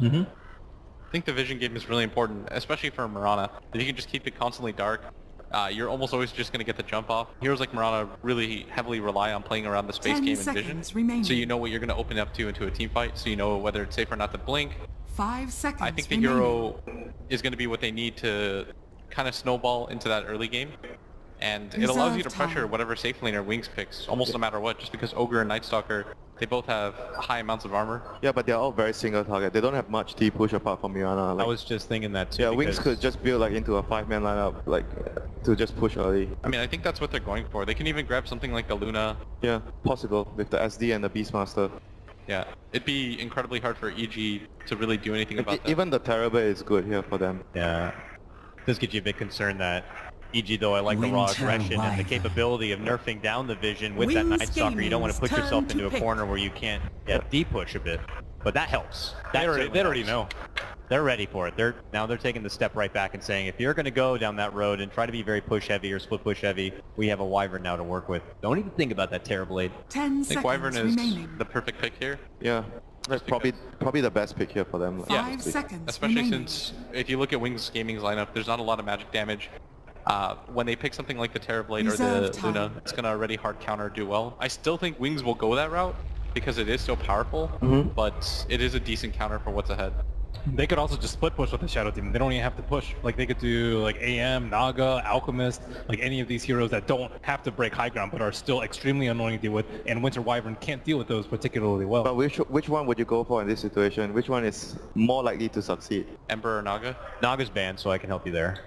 I think the vision game is really important, especially for Mirana. If you can just keep it constantly dark, you're almost always just going to get the jump off. Heroes like Mirana really heavily rely on playing around the space game and vision, so you know what you're going to open up to into a team fight, so you know whether it's safe or not to blink. 5 seconds I think the remaining. hero is going to be what they need to kind of snowball into that early game, and it allows you to Reserve pressure time. whatever safe laner Wings picks, almost no matter what, just because Ogre and Night Stalker, they both have high amounts of armor. Yeah, but they're all very single target. They don't have much T push apart from Mirana. I Like, was just thinking that too. yeah, Wings because- could just build like into a 5-man lineup, like to just push early. I mean, I think that's what they're going for. They can even grab something like the Luna. Yeah, possible with the SD and the Beastmaster. Yeah, it'd be incredibly hard for EG to really do anything about that. Even the Terrorblade is good here for them. Yeah. Does get you a bit concerned that EG, though I like the raw Winter aggression and the Wyvern. capability of nerfing down the vision with that Wings Night Stalker, you don't want to put Gaming's yourself turn into to a pick. corner where you can't D-push a bit. But that helps. That They certainly already helps. know. They're ready for it. Now they're taking the step right back and saying, if you're going to go down that road and try to be very push heavy or split push heavy, we have a Wyvern now to work with. Don't even think about that Terrorblade. 10 I think seconds Wyvern is remaining. the perfect pick here. Yeah, that's probably the best pick here for them. Yeah. honestly. 5 seconds Especially remaining. since, if you look at Wings Gaming's lineup, there's not a lot of magic damage. When they pick something like the Terrorblade or the Reserve time. Luna, it's going to already hard counter do well. I still think Wings will go that route because it is so powerful, but it is a decent counter for what's ahead. They could also just split push with the Shadow Demon. They don't even have to push. Like they could do like AM, Naga, Alchemist, like any of these heroes that don't have to break high ground but are still extremely annoying to deal with, and Winter Wyvern can't deal with those particularly well. But which one would you go for in this situation? Which one is more likely to succeed? Ember or Naga? Naga's banned, so I can help you there.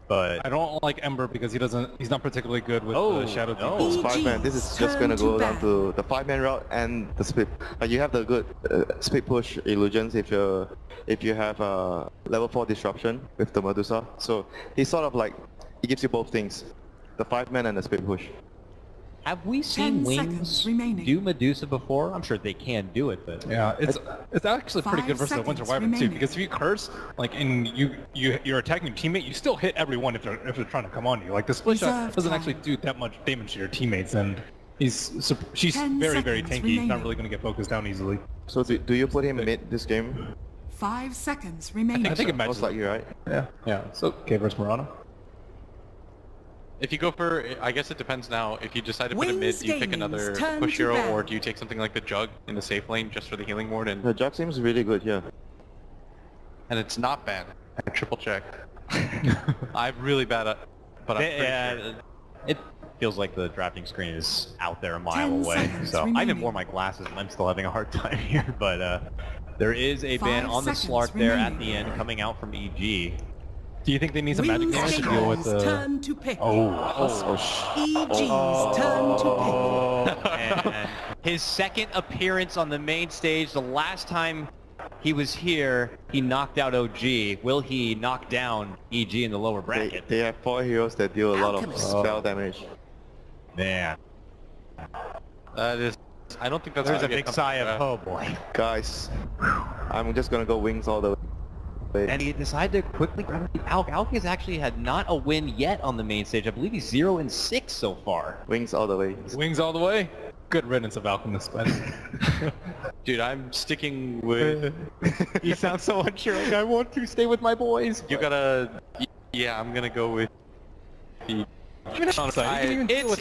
But I don't like Ember because he's not particularly good with Oh, the Shadow no. Demon. It's 5-man. This is just turn gonna to go down bat. to the 5-man route and the split. You have the good split push illusions if you have level 4 disruption with the Medusa. So he's sort of like, he gives you both things, the 5-man and the split push. have we seen 10 seconds Wings remaining. do Medusa before? I'm sure they can do it, but... Yeah, it's actually pretty 5 good versus the Winter seconds Wyvern too, remaining. because if you curse, like, and you're attacking your teammate, you still hit everyone if they're trying to come on you. Like the split shot Reserve doesn't time. actually do that much damage to your teammates, and she's 10 very very seconds tanky, remaining. not really going to get focused down easily. So do you put him mid this game? 5 seconds remaining. I think it Most matches. likely, right? Yeah. So okay versus Mirana. If you go for, I guess it depends now. If you decide to put a mid, Wings do you pick Gaming's another turn push to hero, bat. or do you take something like the Jug in the safe lane just for the healing ward? And The Jug seems really good here. it's not bad. I triple checked. I'm really bad at, but I'm pretty sure. Yeah, it feels like the drafting screen is out there a mile 10 away. seconds So I remaining. even wore my glasses and I'm still having a hard time here. But there is a ban 5 on the seconds Slark there at remaining. the end coming out from EG. Do you think they need some magic Wings damage to deal with Gaming's the? turn to pick. Oh, EG's turn to pick. And his second appearance on the main stage, the last time he was here, he knocked out OG. Will he knock down EG in the lower bracket? They have 4 heroes that deal a lot of Alchemist. spell damage. Man, That is, I don't think that's there's a gonna get big sigh of, comfortable. oh boy. Guys, I'm just gonna go Wings all the way. And he decided to quickly grab the Alk. Alk has actually had not a win yet on the main stage. I believe he's 0-6 so far. Wings all the way. Wings all the way. Good riddance of Alchemist, man. Dude, I'm sticking with. You sound so unsure. Like, I want to stay with my boys. You gotta. Yeah, I'm gonna go with the. It's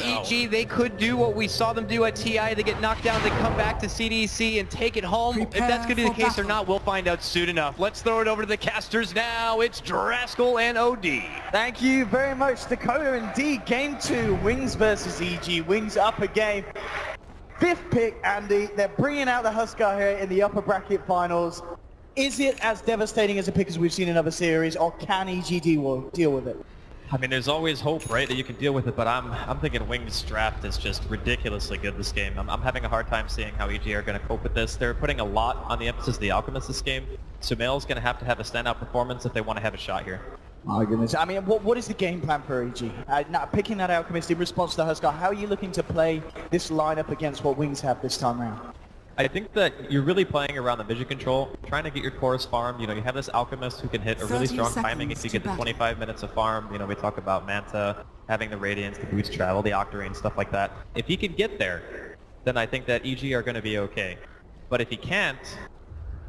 EG. They could do what we saw them do at TI. They get knocked down. They come back to CDC and take it home. If that's going to be the Prepare case for or not, we'll find out soon enough. Let's throw it over to the casters now. It's Draskell and OD. Thank you very much, Dakota. Indeed, game 2, Wings versus EG. Wings up a game. 5th pick, Andy. They're bringing out the Huskar here in the upper bracket finals. Is it as devastating as a pick as we've seen in other series, or can EG deal with it? I mean, there's always hope, right, that you can deal with it, but I'm thinking Wings draft is just ridiculously good this game. I'm having a hard time seeing how EG are going to cope with this. They're putting a lot on the emphasis of the Alchemist this game. Sumail's going to have a standout performance if they want to have a shot here. My goodness. I mean, what is the game plan for EG? Now, picking that Alchemist in response to the Huskar, how are you looking to play this lineup against what Wings have this time around? I think that you're really playing around the vision control, trying to get your cores farmed. You know, you have this Alchemist who can hit a really 30 strong timing if you seconds get to the battle. 25 minutes of farm. You know, we talk about Manta, having the Radiance, the boost travel, the Octarine, stuff like that. If he can get there, then I think that EG are going to be okay. But if he can't,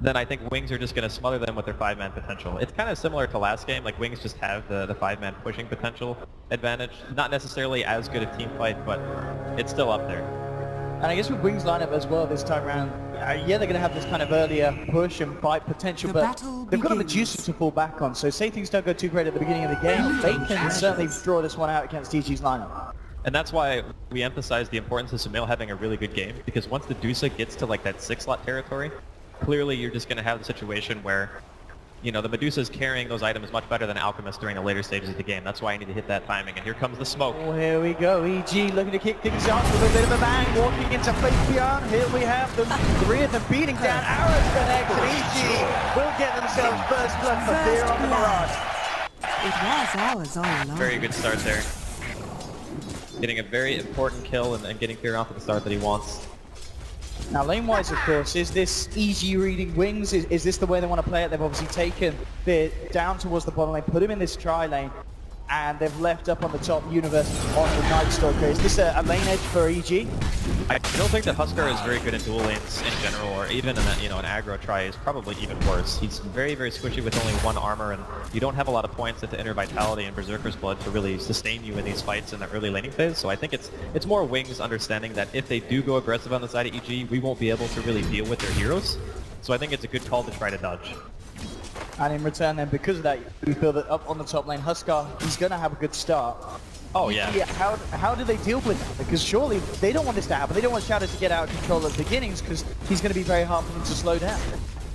then I think Wings are just going to smother them with their 5-man potential. It's kind of similar to last game, like Wings just have the 5-man pushing potential advantage. Not necessarily as good a team fight, but it's still up there. And I guess with Wings lineup as well this time around, yeah, they're going to have this kind of earlier push and fight potential, The but battle they've got a begins. Medusa to fall back on. So say things don't go too great at the beginning of the game, they can certainly draw this one out against EG's lineup. And that's why we emphasize the importance of Sumail having a really good game, because once the Dusa gets to like that 6-slot territory, clearly you're just going to have the situation where, you know, the Medusa is carrying those items much better than Alchemist during the later stages of the game. That's why I need to hit that timing, and here comes the smoke. Oh, here we go. EG looking to kick things off with a bit of a bang, walking into Faith Beyond. Here we have them, 3 of them beating down arrows connect, and EG will get themselves first blood for Fear on the Mirage. It was ours all along. Very good start there. Getting a very important kill and getting Fear off at the start that he wants. Now lane-wise, of course, is this EG reading Wings? Is this the way they want to play it? They've obviously taken Fear down towards the bottom lane, put him in this tri-lane, and they've left up on the top Universe on the Night Stalker. Is this a lane edge for EG? I don't think that Huskar is very good in dual lanes in general, or even in you know, an aggro try is probably even worse. He's very, very squishy with only 1 armor, and you don't have a lot of points at the Inner Vitality and Berserker's Blood to really sustain you in these fights in the early laning phase. So I think it's more Wings understanding that if they do go aggressive on the side of EG, we won't be able to really deal with their heroes. So I think it's a good call to try to dodge. And in return then, because of that, we feel that up on the top lane, Huskar, he's going to have a good start. Oh yeah. How do they deal with that? Because surely they don't want this to happen. They don't want Shadow to get out of control at the beginnings, because he's going to be very hard for them to slow down.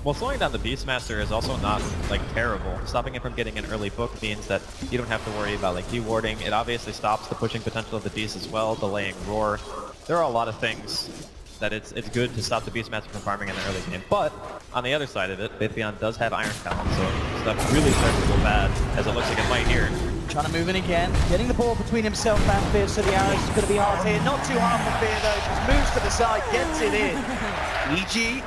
Well, slowing down the Beastmaster is also not, like, terrible. Stopping him from getting an early book means that you don't have to worry about, like, dewarding. It obviously stops the pushing potential of the Beast as well, delaying Roar. There are a lot of things that it's good to stop the Beastmaster from farming in the early game. But, on the other side of it, Faith Beyond does have Iron Talon, so stuff really starts to go bad, as it looks like it might here. Trying to move in again, getting the ball between himself and Fear, so the arrows is going to be hard here. Not too hard for Fear though, just moves to the side, gets it in. EG,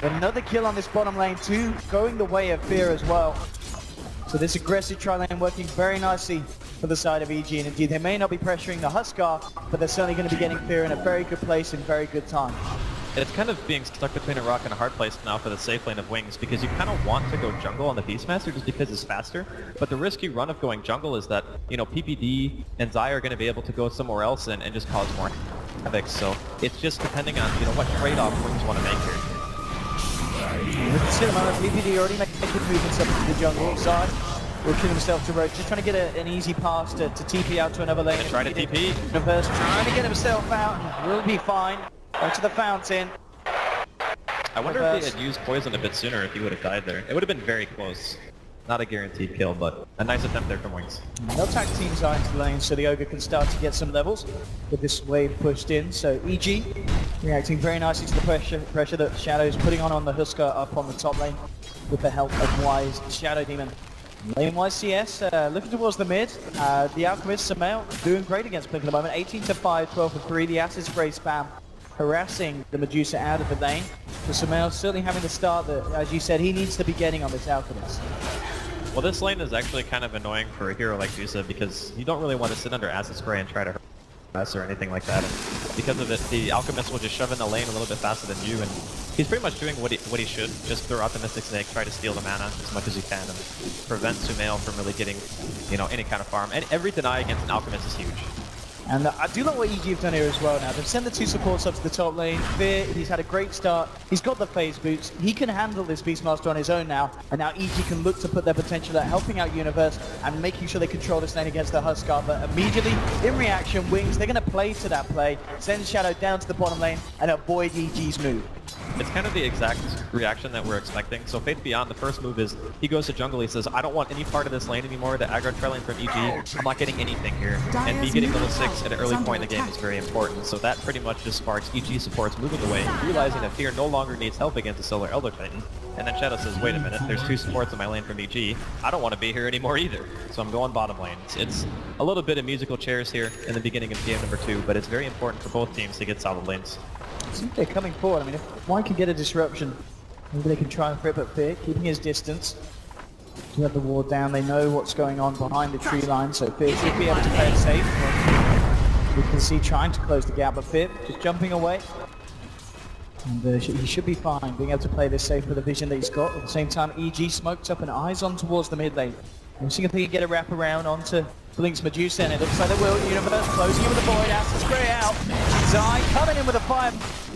another kill on this bottom lane too, going the way of Fear as well. So this aggressive tri-lane working very nicely for the side of EG, and indeed they may not be pressuring the Huskar, but they're certainly going to be getting Fear in a very good place in very good time. It's kind of being stuck between a rock and a hard place now for the safe lane of Wings, because you kind of want to go jungle on the Beastmaster just because it's faster, but the risky run of going jungle is that, you know, PPD and Zai are going to be able to go somewhere else and just cause more havoc, so it's just depending on, you know, what trade-off Wings want to make here. We can see the moment PPD already making movements up into the jungle side, working himself to roach, just trying to get an easy pass to TP out to another lane. Try to TP. Universe trying to get himself out, and will be fine. Back to the fountain. I wonder if they had used poison a bit sooner if he would have died there. It would have been very close. Not a guaranteed kill, but a nice attempt there from Wings. They'll tag teams out into the lane so the Ogre can start to get some levels with this wave pushed in. So EG reacting very nicely to the pressure that Shadow is putting on the Huskar up on the top lane with the help of Wise Shadow Demon. Lane-wise CS, looking towards the mid, the Alchemist Sumail doing great against Blink at the moment. 18 to 5, 12 for 3, the Acid Spray spam harassing the Medusa out of the lane. So Sumail certainly having the start that, as you said, he needs to be getting on this Alchemist. Well, this lane is actually kind of annoying for a hero like Dusa because you don't really want to sit under Acid Spray and try to harass or anything like that. And because of it, the Alchemist will just shove in the lane a little bit faster than you, and he's pretty much doing what he should. Just throw out the Mystic Snake, try to steal the mana as much as you can, and prevent Sumail from really getting, you know, any kind of farm. And every deny against an Alchemist is huge. And I do like what EG have done here as well now. They've sent the 2 supports up to the top lane. Fear, he's had a great start. He's got the phase boots. He can handle this Beastmaster on his own now. And now EG can look to put their potential at helping out Universe and making sure they control this lane against the Huskar. But immediately, in reaction, Wings, they're going to play to that play. Send Shadow down to the bottom lane and avoid EG's move. It's kind of the exact reaction that we're expecting. So Faith Beyond, the first move is he goes to jungle. He says, I don't want any part of this lane anymore. The aggro trail lane from EG, I'm not getting anything here. And me getting level 6 at an early point in the game is very important. So that pretty much just sparks EG supports moving away, realizing that Fear no longer needs help against the Solar Elder Titan. And then Shadow says, wait a minute, there's 2 supports in my lane from EG. I don't want to be here anymore either. So I'm going bottom lane. It's a little bit of musical chairs here in the beginning of game number 2, but it's very important for both teams to get solid lanes. I think they're coming forward. I mean, if one can get a disruption, maybe they can try and rip at Fear, keeping his distance. To have the ward down, they know what's going on behind the tree line, so Fear should be able to play it safe. We can see trying to close the gap, but Fear just jumping away. And he should be fine, being able to play this safe with the vision that he's got. At the same time, EG smoked up and eyes on towards the mid lane. We'll see if he can get a wrap around onto Blink's Medusa, and it looks like they will. Universe closing in with the Void, has to spray out. Zai coming in with a fire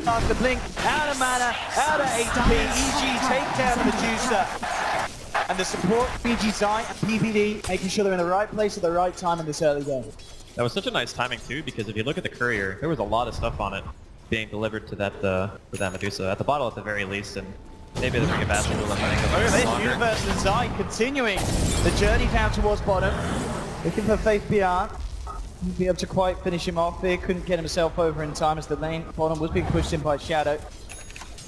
after Blink, out of mana, out of HP. EG take down the Medusa. And the support, EG Zai and PPD, making sure they're in the right place at the right time in this early game. That was such a nice timing too, because if you look at the courier, there was a lot of stuff on it being delivered to that Medusa at the bottle at the very least, and maybe the Ring of Acid will let Look at this, Universe and Zai continuing the journey down towards bottom, looking for Faith Beyond. Won't be able to quite finish him off here. Couldn't get himself over in time as the lane bottom was being pushed in by Shadow.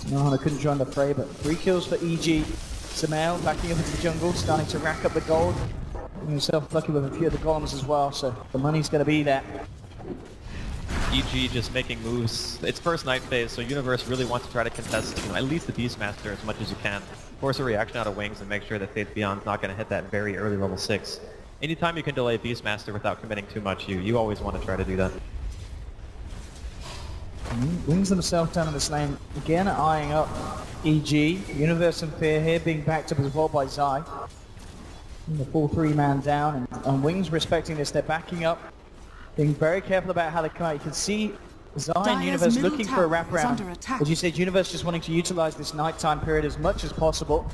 Mirana couldn't join the fray, but 3 kills for EG. Sumail backing up into the jungle, starting to rack up the gold. Getting himself lucky with a few of the golems as well, so the money's going to be there. EG just making moves. It's first night phase, so Universe really wants to try to contest, at least the Beastmaster as much as you can. Force a reaction out of Wings and make sure that Faith Beyond's not going to hit that very early level 6. Anytime you can delay Beastmaster without committing too much, you always want to try to do that. Wings themselves down in this lane, again eyeing up EG. Universe and Fear here being backed up as well by Zai. And the full 3-man down, and Wings respecting this, they're backing up. Being very careful about how they come out. You can see Zai and Universe looking for a wraparound. As you said, Universe just wanting to utilize this nighttime period as much as possible.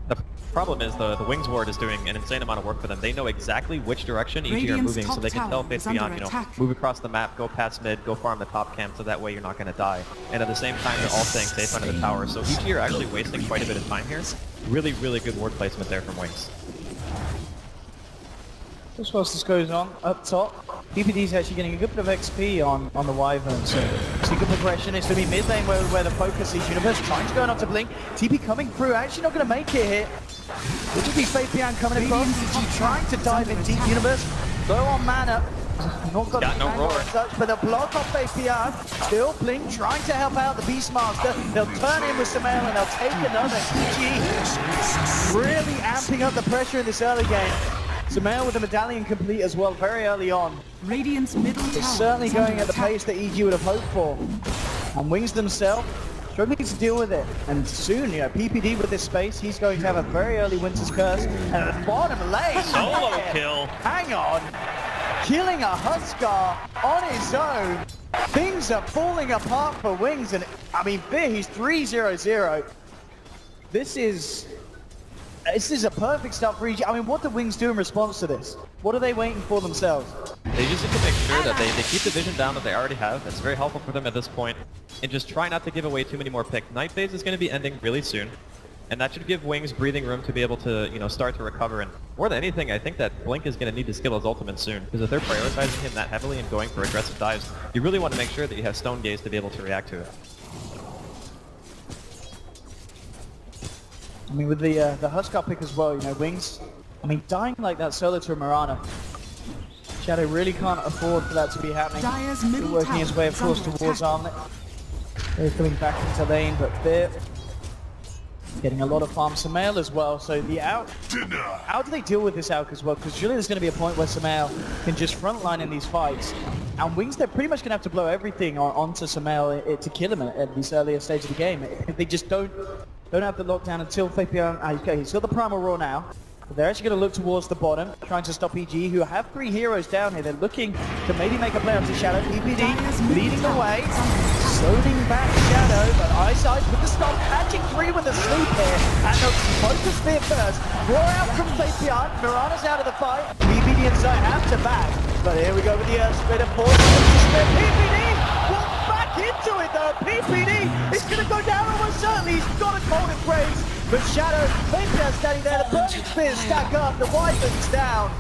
The problem is the Wings ward is doing an insane amount of work for them. They know exactly which direction EG are moving, so they can tell Faith Beyond, move across the map, go past mid, go farm the top camp, so that way you're not going to die. And at the same time, they're all staying safe under the tower. So EG are actually wasting quite a bit of time here. Really, really good ward placement there from Wings. Just whilst this goes on, up top, PPD's actually getting a good bit of XP on the Wyvern, so see good progression. It's going to be mid lane where the focus is. Universe trying to go on to Blink. TP coming through, actually not going to make it here. Will just be Faith Beyond coming across. EG trying to dive in deep. Universe low on mana. Not got no roar as such, but they'll block off Faith Beyond. Still Blink trying to help out the Beastmaster. They'll turn in with Sumail and they'll take another. EG really amping up the pressure in this early game. Sumail with the medallion complete as well very early on. Radiant's middle tower is certainly going at the pace that EG would have hoped for. And Wings themselves struggling to deal with it. And soon, PPD with this space, he's going to have a very early Winter's Curse. And at the bottom lane, solo kill. Hang on. Killing a Huskar on his own. Things are falling apart for Wings. And I mean, he's 3-0-0. This is a perfect start for EG. I mean, what do Wings do in response to this? What are they waiting for themselves? They just need to make sure that they keep the vision down that they already have. That's very helpful for them at this point. And just try not to give away too many more picks. Night phase is going to be ending really soon. And that should give Wings breathing room to be able to, start to recover. And more than anything, I think that Blink is going to need to skill his ultimate soon. Because if they're prioritizing him that heavily and going for aggressive dives, you really want to make sure that you have Stone Gaze to be able to react to it. I mean, with the Huskar pick as well, Wings, I mean, dying like that solo to a Mirana. Shadow really can't afford for that to be happening. Still working his way, of course, towards Armlet. They're coming back into lane, but they're getting a lot of farm. Sumail as well, so the out... How do they deal with this out as well? Because surely there's going to be a point where Sumail can just frontline in these fights. And Wings, they're pretty much going to have to blow everything onto Sumail to kill him at this earlier stage of the game. If they just don't have the lockdown until Faith Beyond... Okay, he's got the Primal Roar now. But they're actually going to look towards the bottom, trying to stop EG, who have 3 heroes down here. They're looking to maybe make a play onto Shadow. PPD leading the way, zoning back Shadow, but Eyesight with the stop, catching 3 with a sleep here, and they'll focus Spear first. Roar out from Faith Beyond, Mirana's out of the fight. PPD and Zai have to back, but here we go with the Earth Splitter. PPD will back into it though. PPD is going to go down almost certainly. He's got a cold embrace. But Shadow, Faith Beyond standing there, the Burning Spears stack up, the Wyvern's down.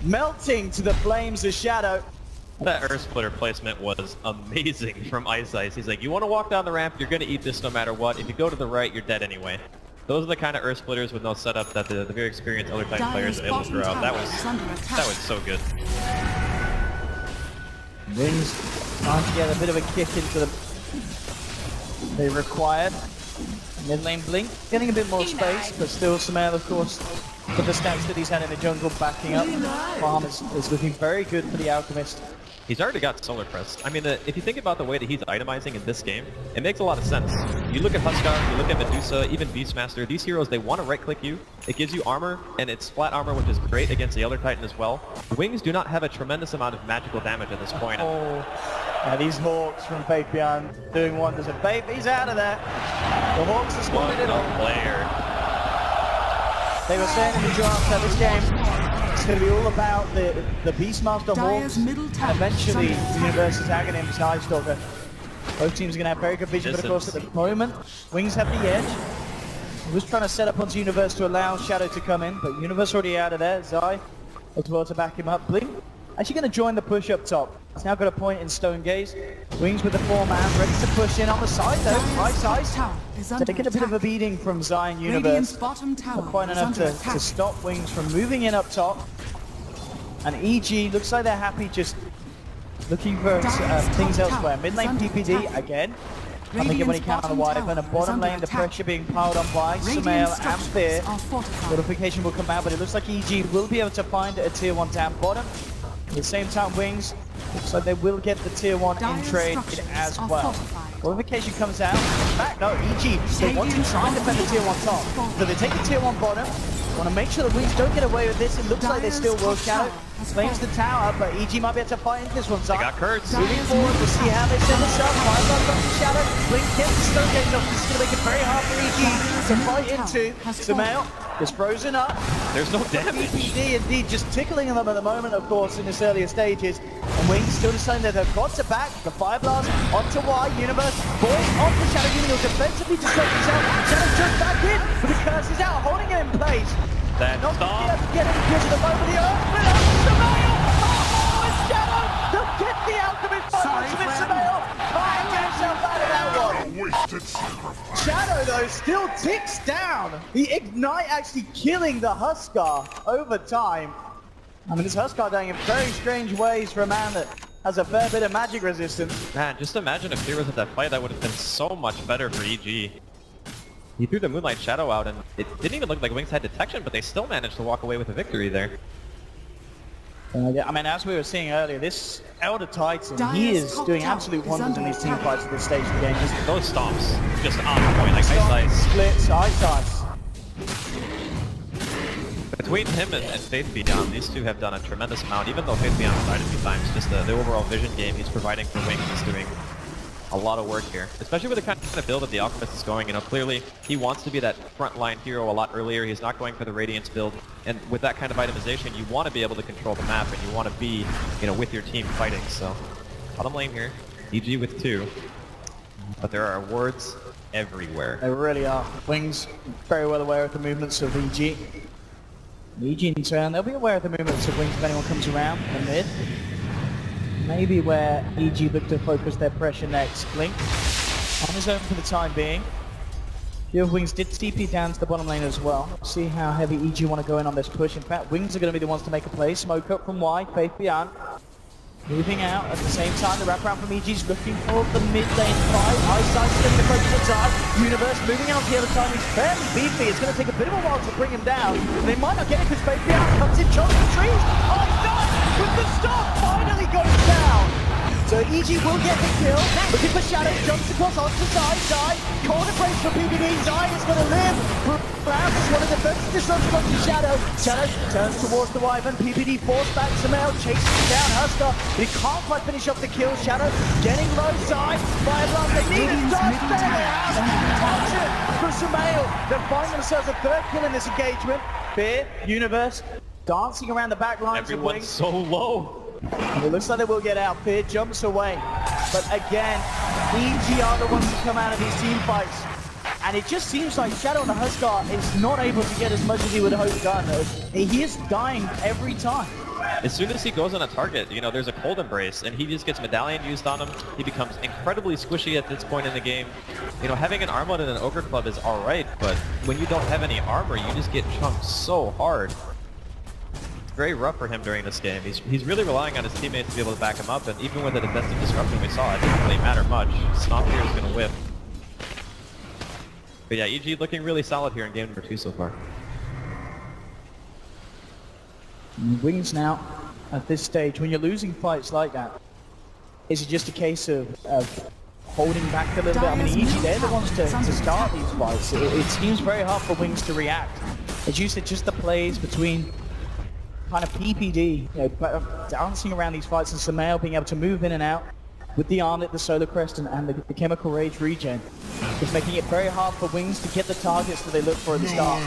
Melting to the flames of Shadow. That Earth Splitter placement was amazing from Ice Ice. He's like, you want to walk down the ramp, you're going to eat this no matter what. If you go to the right, you're dead anyway. Those are the kind of Earth Splitters with no setup that the very experienced other type players are able to throw out. That was so good. Wings trying to get a bit of a kick into the... They required. Mid lane Blink, getting a bit more space, but still Sumail, of course, with the stacks that he's had in the jungle backing up. Farm is looking very good for the Alchemist. He's already got Solar Crest. I mean, if you think about the way that he's itemizing in this game, it makes a lot of sense. You look at Huskar, you look at Medusa, even Beastmaster, these heroes, they want to right-click you. It gives you armor, and it's flat armor, which is great against the Elder Titan as well. Wings do not have a tremendous amount of magical damage at this point. Oh, yeah, these Hawks from Faith Beyond doing wonders. And Faith, he's out of there. The Hawks are What squatted it a up. player. They were saying in the draft that this game, it's going to be all about the Beastmaster Dire's Hawks, middle and tower eventually is the under Universe's Aghanim's Night Stalker. Both teams are going to have very good vision, but of course at the moment, Wings have the edge. He was trying to set up onto Universe to allow Shadow to come in, but Universe already out of there. Zai as well to back him up. Blink actually going to join the push up top. He's now got a point in Stone Gaze. Wings with the 4-man, ready to push in on the side though. Right Dire's side. tower is under Taking a bit of a attack. beating from Zion Radiant's Universe. bottom tower Not quite is enough under to attack. stop Wings from moving in up top. And EG looks like they're happy just looking for Dire's things top elsewhere. tower Mid is lane under PPD attack. again. I think when he can on the Radiant's Wyvern, and bottom bottom tower lane the is under pressure being piled on by Radiant Sumail and structures Fear. are fortified. Notification will come out, but it looks like EG will be able to find a tier 1 down bottom. At the same time, Wings looks like they will get the tier 1 in Dire's trade structures as are well. fortified. Notification comes out. In fact, no, EG, they want to try and defend the tier 1 top. So they take the tier 1 bottom. Want to make sure the Wings don't get away with this. It looks like they Dire's still will. top Shadow tower has claims the tower, but EG might be able to fight into this one. They got Kurtz. Moving forward, we'll see how they set this up. 5 lines on the Shadow. Blink gets the Stone Gate off. This is going to make it very hard for EG to fight into. Sumail is frozen up. There's no damage. PPD indeed just tickling them at the moment, of course, in this earlier stages. And Wings still deciding that they've got to back the Fire Blast onto Y. Universe boys off the Shadow Union will defensively disrupt himself. Shadow just back in, but the curse is out, holding it in place. Then Not stop. going to get any kills at the moment. The Earth split up. Sumail! Oh, it's Shadow! They'll get the Alchemist bonus with Sumail. Trying to get himself out of that one. Shadow, though, still ticks down. The Ignite actually killing the Huskar over time. I mean, this Huskar dying in very strange ways for a man that has a fair bit of magic resistance. Man, just imagine if Fear was at that fight, that would have been so much better for EG. He threw the Moonlight Shadow out, and it didn't even look like Wings had detection, but they still managed to walk away with a victory there. Yeah, I mean, as we were seeing earlier, this Elder Titan, Dire's he is top doing tower absolute is wonders in under these team attack. fights at this stage of the game. Just Those stomps, just on point, like ice. splits, ice. Between him and Faith Beyond, these two have done a tremendous amount, even though Faith Beyond died a few times. Just the overall vision game he's providing for Wings is doing a lot of work here. Especially with the kind of build that the Alchemist is going. You know, clearly he wants to be that frontline hero a lot earlier. He's not going for the Radiance build. And with that kind of itemization, you want to be able to control the map and you want to be, you know, with your team fighting. So, bottom lane here, EG with 2. But there are wards everywhere. They really are. Wings very well aware of the movements of EG. EG in turn, they'll be aware of the movements of Wings if anyone comes around in the mid. Maybe where EG look to focus their pressure next. Blink on his own for the time being. Few of Wings did TP down to the bottom lane as well. See how heavy EG want to go in on this push. In fact, Wings are going to be the ones to make a play. Smoke up from Y, Faith Beyond. Moving out at the same time, the wraparound from EG's looking for the mid lane fight. Eyesight still the close to the side. Universe moving out the other time. He's fairly beefy. It's going to take a bit of a while to bring him down. They might not get it because Faith Beyond comes in, chunks the trees. Oh, he's done with the stop. Finally goes down. So EG will get the kill. Looking for Shadow, jumps across onto Zai. Corner break for PBD. Zai is going to live. Brown is one of the first disruptions onto Shadow. Shadow turns towards the Wyvern. PBD forced back Sumail, chasing down Huskar. But he can't quite finish off the kill. Shadow getting low. Zai, Fire Blast. They need a start. Option for Sumail. They're finding themselves a third kill in this engagement. Fear, Universe, dancing around the back lines of Everyone's Wings. so low. And it looks like they will get out. Fear jumps away. But again, EG are the ones that come out of these team fights. And it just seems like Shadow and the Huskar is not able to get as much as he would hope done. He is dying every time. As soon as he goes on a target, you know, there's a cold embrace, and he just gets medallion used on him. He becomes incredibly squishy at this point in the game. You know, having an Armlet and an Ogre Club is alright, but when you don't have any armor, you just get chunked so hard. It's very rough for him during this game. He's really relying on his teammates to be able to back him up, and even with the defensive disruption we saw, it didn't really matter much. Stomp here is going to whiff. But yeah, EG looking really solid here in game number 2 so far. Wings now, at this stage, when you're losing fights like that, Is it just a case of holding back a little bit? I mean, EG, they're the ones to start these fights. It seems very hard for Wings to react. As you said, just the plays between kind of PPD, dancing around these fights, and Sumail being able to move in and out with the Armlet, the Solar Crest, and the Chemical Rage regen. It's making it very hard for Wings to get the targets that they look for at the start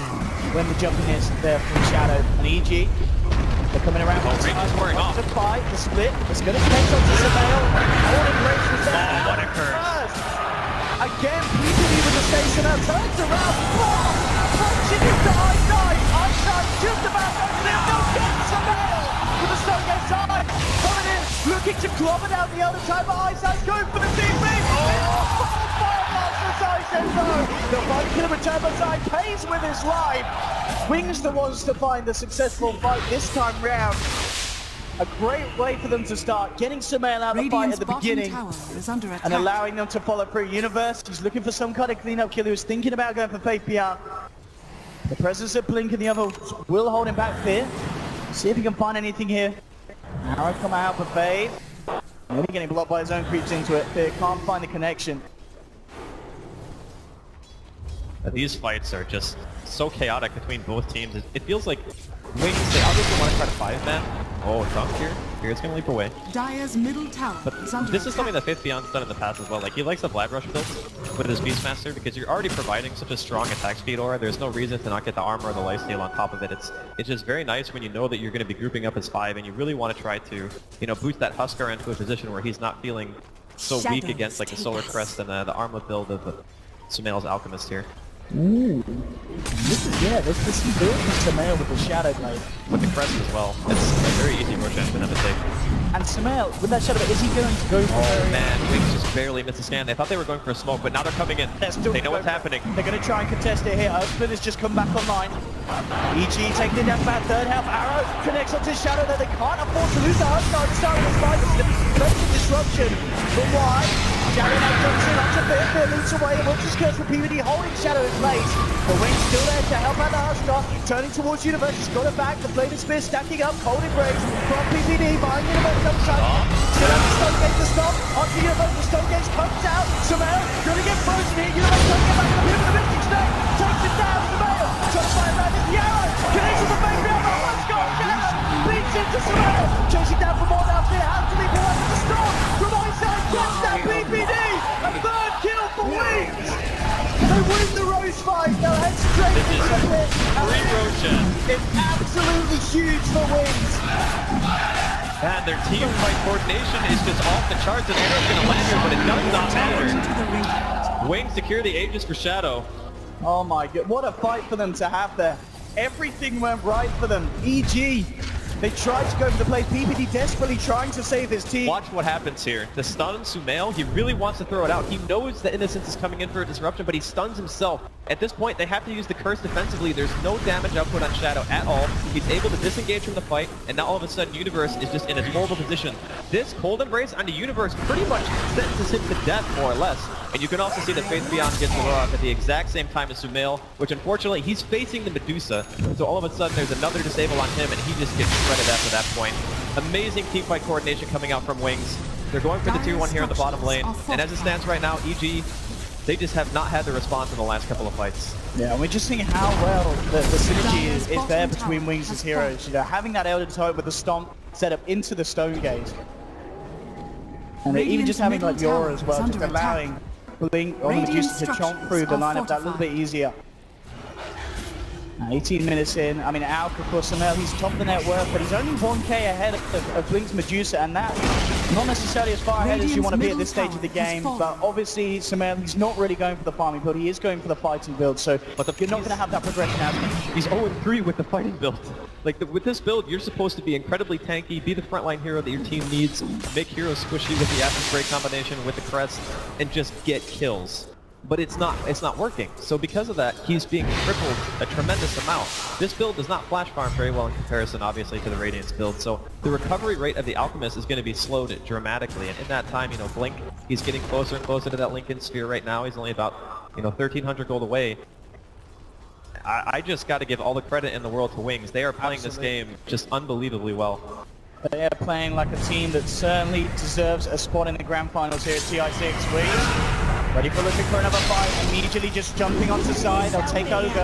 when the jumping is there from Shadow. And EG, they're coming around. Rage is wearing off. The fight, the split, it's going to connect onto Sumail. Morning Rage was there. Oh, what a curse. First. Again, PPD with the station now turns around. Punching into Eyesight. Eyesight just about opening. No good. Sumail with the Stone Gate side. Coming in, looking to clobber down the other side, but Eyesight's going for the TP. The fight killer return by side pays with his life. Wings the ones to find the successful fight this time round. A great way for them to start, getting Sumail out of the fight at the beginning and allowing them to follow through. Universe, he's looking for some kind of cleanup killer who's thinking about going for Faith Beyond. The presence of Blink and the others will hold him back. Fear, see if he can find anything here. Arrow come out for Faith. Maybe getting blocked by his own creeps into it. Fear can't find the connection. These fights are just so chaotic between both teams. It feels like Wings, they obviously want to try to 5-man. Oh, Trump here. Fear's gonna leap away. Dire's middle tower But is under this is attack. something that Faith Beyond's done in the past as well. Like, he likes the Vlad Rush build with his Beastmaster because you're already providing such a strong attack speed aura. There's no reason to not get the armor or the lifesteal on top of it. It's just very nice when you know that you're going to be grouping up as 5 and you really want to try to, you know, boost that Huskar into a position where he's not feeling so weak against like the Solar Crest and the Armlet build of Sumail's Alchemist here. Ooh. This is built from Sumail with the Shadow Blade. With the Crest as well. It's a very easy Roshan for them to take. And Sumail, with that Shadow Blade, is he going to go for Oh man, Wings just barely missed a scan. They thought they were going for a smoke, but now they're coming in. They know what's happening. They're going to try and contest it here. Earthsplit has just come back online. EG taking it down to about third health. Arrow connects onto Shadow that they can't afford to lose the Huskar at the start of this fight. It's a disruption. But why? Shadow now jumps in onto Fear. Fear leads away. And Witch's Curse for PvD holding Shadow in place. The Wings still there to help out the Huskar. Turning towards Universe. He's got it back. The Bladed Spear stacking up. Cold Embrace from PvD. Behind Universe comes Shadow. Still has the Stone Gate to stop. Onto Universe. The Stone Gate comes out. Sumail going to get frozen here. Universe trying to get back to the pit of the Mystic Snake. Takes it down. Sumail trying to fire around the arrow. Connects with the fake down. The Huskar. Shadow beats into Sumail. Chasing down for more down Fear. Has to leap away with the storm. From Eyesight gets that PPD. A third kill for Wings. They win the Rose fight. They'll head straight into the pit. Free Roshan. It's absolutely huge for Wings. And their team fight coordination is just off the charts, and Arrow's gonna land here, but it does not matter. Wings secure the Aegis for Shadow. Oh my god, what a fight for them to have there. Everything went right for them. EG, they tried to go for the play. PPD desperately trying to save his team. Watch what happens here. The stun Sumail, he really wants to throw it out. He knows that Innocence is coming in for a disruption, but he stuns himself. At this point, they have to use the curse defensively. There's no damage output on Shadow at all. He's able to disengage from the fight, and now all of a sudden, Universe is just in a horrible position. This Cold Embrace on the Universe pretty much sentences him to death, more or less. And you can also see that Faith Beyond gets the roar off at the exact same time as Sumail, which unfortunately, he's facing the Medusa. So all of a sudden, there's another disable on him, and he just gets shredded after that point. Amazing teamfight coordination coming out from Wings. They're going for the tier 1 here in the bottom lane. And as it stands right now, EG, they just have not had the response in the last couple of fights. Yeah, and we're just seeing how well the synergy is there between Wings' as heroes. You know, having that Elder Toad with the stomp set up into the Stone Gate. And even just having like Yora as well, just allowing Blink or Medusa to chomp through the lineup that little bit easier. 18 minutes in, I mean, Alk, of course, Sumail, he's top of the net worth, but he's only 1k ahead of Blink's Medusa, and that not necessarily as far ahead as you want to be at this stage of the game, but obviously, Sumail, he's not really going for the farming build, he is going for the fighting build, so you're not going to have that progression as much. He's 0-3 with the fighting build. Like, with this build, you're supposed to be incredibly tanky, be the frontline hero that your team needs, make heroes squishy with the Ashen Spray combination with the Crest, and just get kills. But it's not working. So because of that, he's being crippled a tremendous amount. This build does not flash farm very well in comparison, obviously, to the Radiance build. So the recovery rate of the Alchemist is going to be slowed dramatically. And in that time, you know, Blink, he's getting closer and closer to that Lincoln Sphere right now. He's only about, you know, 1,300 gold away. I just got to give all the credit in the world to Wings. They are playing this game just unbelievably well. They are playing like a team that certainly deserves a spot in the grand finals here at TI6. Wings, ready for looking for another fight, immediately just jumping onto side. They'll take over.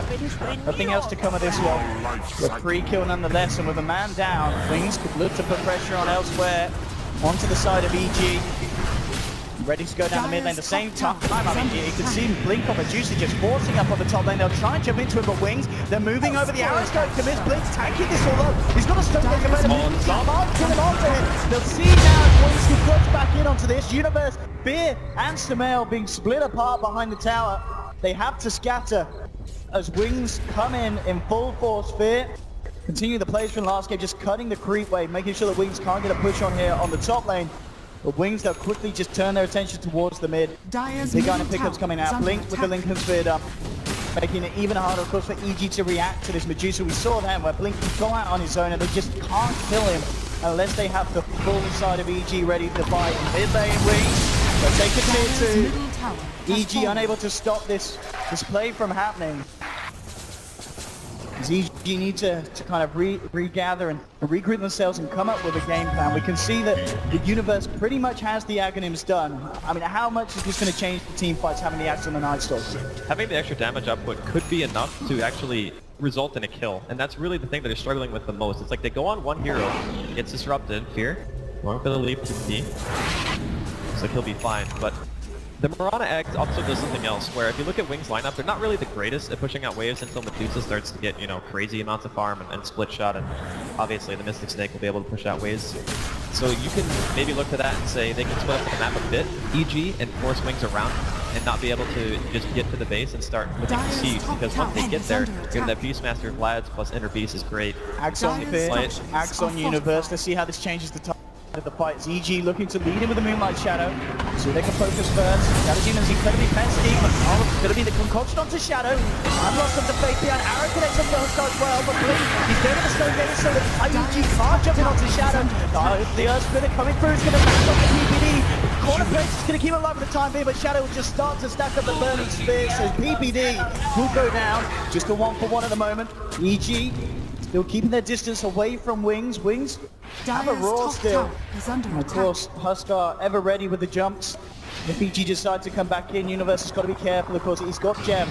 Nothing else to come of this one. With free kill nonetheless, and with a man down, Wings could look to put pressure on elsewhere. Onto the side of EG. Ready to go down the mid lane. The same time, I mean, you can see Blink on the Juicy just forcing up on the top lane. They'll try and jump into it, but Wings, they're moving over the arrow stroke. Commits Blink, tanking this all up. He's got a stone deck available. Kill him onto it. They'll see now if Wings can clutch back in onto this. Universe, Fear, and Sumail being split apart behind the tower. They have to scatter as Wings come in full force. Fear continue the plays from last game, just cutting the creep wave, making sure that Wings can't get a push on here on the top lane. But Wings, they'll quickly just turn their attention towards the mid. Big Iron pickups coming out. Blink with the Lincoln Sphere up, making it even harder, of course, for EG to react to this Medusa. We saw that where Blink can go out on his own and they just can't kill him unless they have the full side of EG ready to fight. Mid lane Wings, they'll take a tier 2. EG unable to stop this play from happening. As EG need to kind of regather and regroup themselves and come up with a game plan. We can see that the Universe pretty much has the Aghanims done. I mean, how much is this going to change the team fights having the Axe on the Nightstalk? Having the extra damage output could be enough to actually result in a kill, and that's really the thing that they're struggling with the most. It's like they go on one hero, gets disrupted, Fear, going for the leap to D. Looks like he'll be fine, but the Mirana Eggs also does something else, where if you look at Wings' lineup, they're not really the greatest at pushing out waves until Medusa starts to get, you know, crazy amounts of farm and split shot, and obviously the Mystic Snake will be able to push out waves. So you can maybe look to that and say they can split up the map a bit, EG, and force Wings around, and not be able to just get to the base and start looking to siege, because once they get there, you have that Beastmaster Vlad's plus Inner Beast is great. Axe on Fear, Axe on Universe. Let's see how this changes the time of the fight. It's EG looking to lead in with the Moonlight Shadow, so they can focus first. Shadow Demon's incredibly pesky, but it's going to be the concoction onto Shadow. I'm lost on the fake behind. Arrow connects on Wellstar as well, but Blink, he's there with the Stone Gate, so that EG can't jump in onto Shadow. The Earth Splitter coming through is going to match up the PPD. Corner place is going to keep it alive for the time being, but Shadow will just start to stack up the Burning Spear, so PPD will go down. Just a 1-for-1 at the moment. EG still keeping their distance away from Wings. Wings have a roar still. Of course, Huskar ever ready with the jumps. If EG decides to come back in, Universe has got to be careful. Of course, he's got Gem.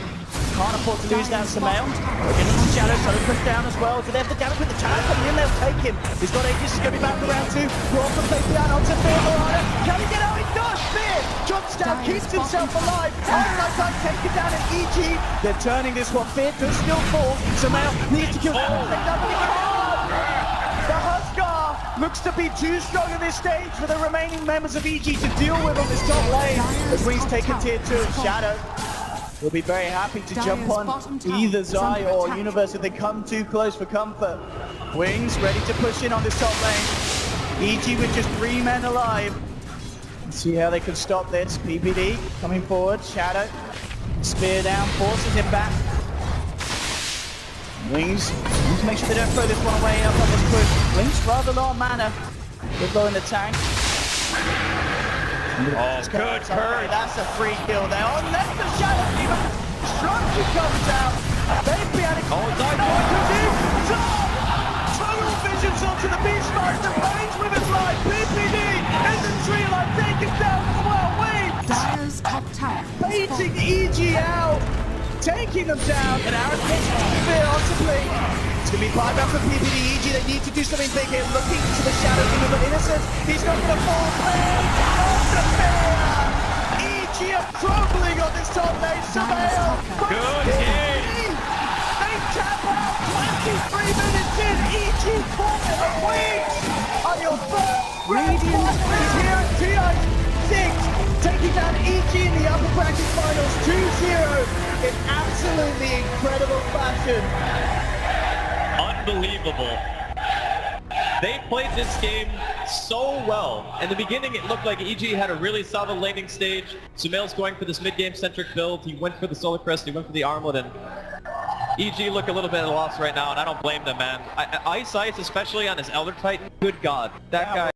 Can't afford to lose down Sumail. Getting into Shadow, Shadow pushed down as well. Do they have the damage with the challenge coming in? They'll take him. He's got Aegis, he's going to be back for round 2. Roar from Fabian onto Fear Mirana. Can he get out? He does! Fear jumps down, keeps himself alive. Outside take it down at EG. They're turning this one. Fear does still fall. Sumail needs to kill the Huskar looks to be too strong at this stage for the remaining members of EG to deal with on this top lane. As Wings take a tier 2 and Shadow will be very happy to jump on either Zai or Universe if they come too close for comfort. Wings ready to push in on this top lane. EG with just 3 men alive. Let's see how they can stop this. PPD coming forward. Shadow. Spear down, forces him back. Wings need to make sure they don't throw this one away up on this push. Wings rather low on mana. Good low in the tank. Oh, good Curse. That's a free kill there. Oh, left the Shadow Demon. Structure comes out. Fabian Total visions onto the Beastmaster. Pains with his life. PPD and the tree line taken down as well. Dyer's top tower. Baiting EG out. Taking them down, and Aaron gets Fear onto Blink. It's going to be 5 round for PPD. EG, they need to do something big here. Looking to the Shadow Demon, but Innocent, he's not going to fall. Onto Fear! EG are crumbling on this top lane. Sumail, good game. They tap out 23 minutes in. EG forfeit of Wings on your first round here at TI6. Taking down EG in the upper bracket finals 2-0 in absolutely incredible fashion. Unbelievable. They played this game so well. In the beginning, it looked like EG had a really solid laning stage. Sumail's going for this mid-game centric build. He went for the Solar Crest, he went for the Armlet, and EG look a little bit at a loss right now, and I don't blame them, man. Ice, especially on his Elder Titan, good God. That guy...